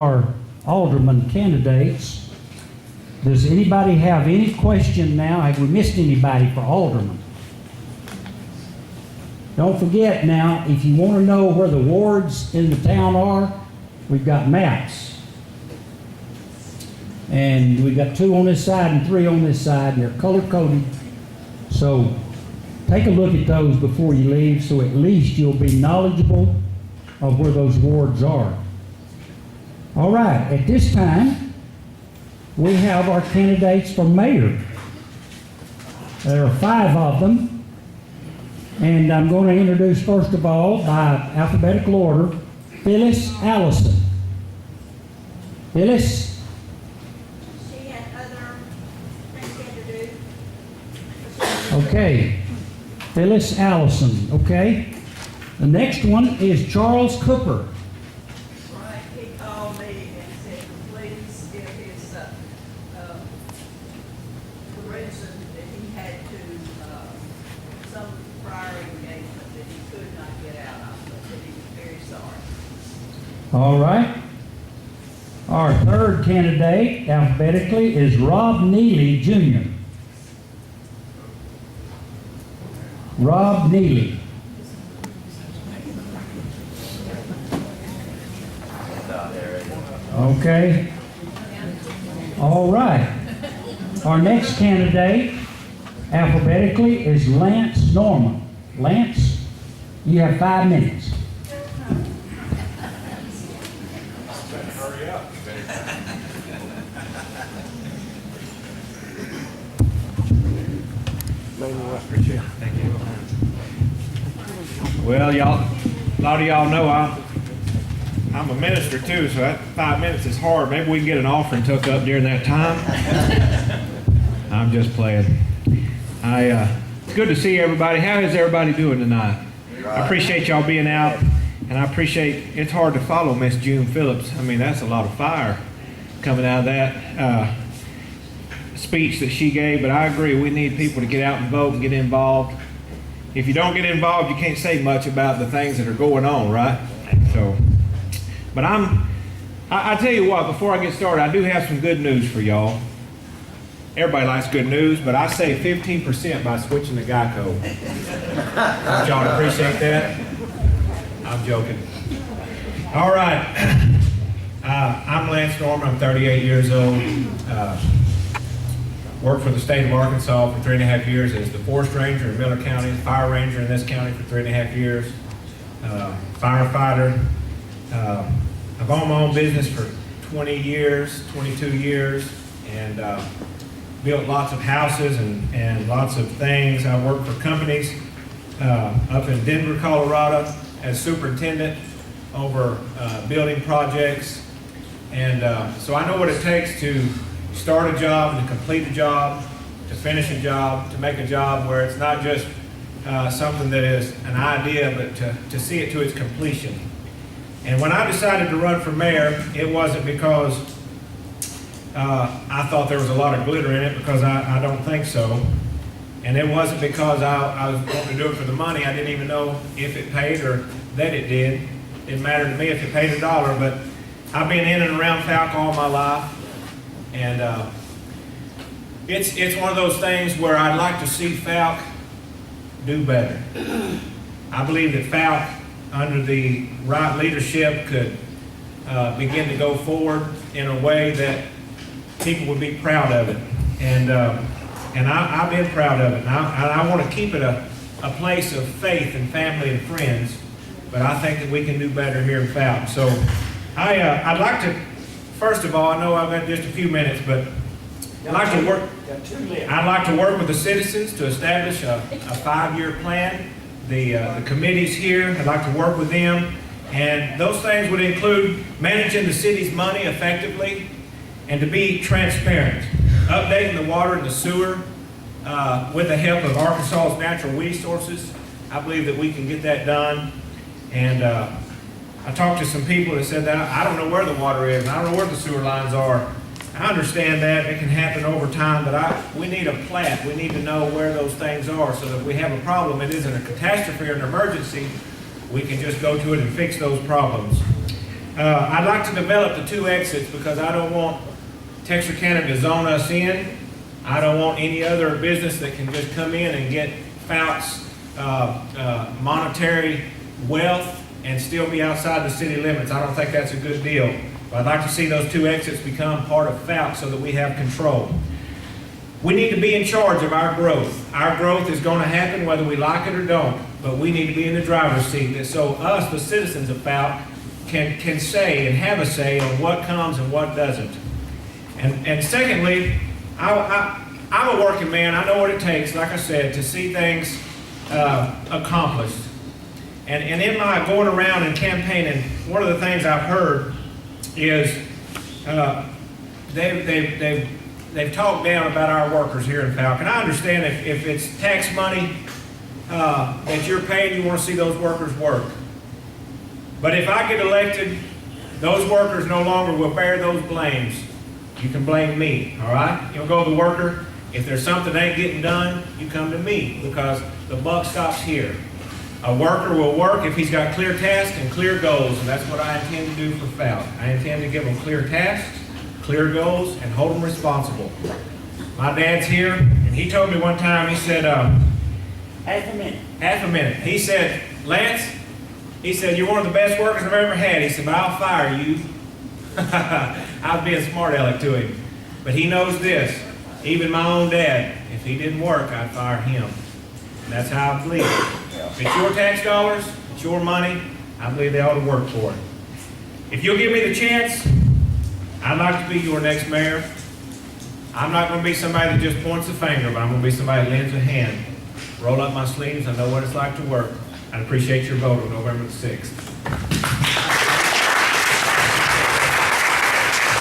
our alderman candidates. Does anybody have any question now? Have we missed anybody for alderman? Don't forget now, if you want to know where the wards in the town are, we've got maps. And we've got 2 on this side and 3 on this side. They're color-coded. So take a look at those before you leave, so at least you'll be knowledgeable of where those wards are. All right, at this time, we have our candidates for mayor. There are 5 of them, and I'm going to introduce, first of all, by alphabetical order, Phyllis Allison. Phyllis? She had other things to do. Okay. Phyllis Allison, okay. The next one is Charles Cooper. Right, he called me and said, please give his, the reason that he had to, some prior engagement that he could not get out of, but that he was very sorry. All right. Our third candidate, alphabetically, is Rob Neely, Jr. Rob Neely. Okay. All right. Our next candidate, alphabetically, is Lance Norman. Lance, you have 5 minutes. Hurry up. Thank you. Well, y'all, a lot of y'all know I'm a minister too, so that 5 minutes is hard. Maybe we can get an offering took up during that time. I'm just playing. It's good to see everybody. How is everybody doing tonight? I appreciate y'all being out, and I appreciate, it's hard to follow Miss June Phillips. I mean, that's a lot of fire coming out of that speech that she gave, but I agree, we need people to get out and vote and get involved. If you don't get involved, you can't say much about the things that are going on, right? So, but I tell you what, before I get started, I do have some good news for y'all. Everybody likes good news, but I save 15% by switching to Geico. Don't y'all appreciate that? I'm joking. All right. I'm Lance Norman. I'm 38 years old. Worked for the state of Arkansas for 3.5 years as the forest ranger in Miller County, fire ranger in this county for 3.5 years, firefighter. I've owned my own business for 22 years, and built lots of houses and lots of things. I worked for companies up in Denver, Colorado as superintendent over building projects. And so I know what it takes to start a job, to complete a job, to finish a job, to make a job where it's not just something that is an idea, but to see it to its completion. And when I decided to run for mayor, it wasn't because I thought there was a lot of glitter in it, because I don't think so. And it wasn't because I was wanting to do it for the money. I didn't even know if it paid or that it did. It didn't matter to me if it paid $1, but I've been in and around Fouke all my life. And it's one of those things where I'd like to see Fouke do better. I believe that Fouke, under the right leadership, could begin to go forward in a way that people would be proud of it. And I've been proud of it. And I want to keep it a place of faith and family and friends, but I think that we can do better here in Fouke. So I'd like to, first of all, I know I've got just a few minutes, but I'd like to work with the citizens to establish a 5-year plan. The committees here, I'd like to work with them. And those things would include managing the city's money effectively and to be transparent, updating the water and the sewer with the help of Arkansas's natural resources. I believe that we can get that done. And I talked to some people that said that I don't know where the water is, and I don't know where the sewer lines are. I understand that it can happen over time, but we need a plat. We need to know where those things are so that if we have a problem, it isn't a catastrophe or an emergency. We can just go to it and fix those problems. I'd like to develop the 2 exits because I don't want Texarkana to zone us in. I don't want any other business that can just come in and get Fouke's monetary wealth and still be outside the city limits. I don't think that's a good deal. But I'd like to see those 2 exits become part of Fouke so that we have control. We need to be in charge of our growth. Our growth is going to happen whether we like it or don't, but we need to be in the driver's seat so us, the citizens of Fouke, can say and have a say on what comes and what doesn't. And secondly, I'm a working man. I know what it takes, like I said, to see things accomplished. And in my going around and campaigning, one of the things I've heard is they've talked down about our workers here in Fouke. And I understand if it's tax money that you're paying, you want to see those workers work. But if I get elected, those workers no longer will bear those blames. You can blame me, all right? You'll go to the worker. If there's something that ain't getting done, you come to me because the buck stops here. A worker will work if he's got clear tasks and clear goals, and that's what I intend to do for Fouke. I intend to give them clear tasks, clear goals, and hold them responsible. My dad's here, and he told me one time, he said, Half a minute. half a minute. He said, Lance, he said, you're one of the best workers I've ever had. He said, but I'll fire you. I was being smart aleck to him. But he knows this. Even my own dad, if he didn't work, I'd fire him. And that's how I believe it. If it's your tax dollars, it's your money, I believe they ought to work for it. If you'll give me the chance, I'd like to be your next mayor. I'm not going to be somebody that just points the finger, but I'm going to be somebody that lends a hand. Roll up my sleeves. I know what it's like to work. I'd appreciate your vote on November the 6th.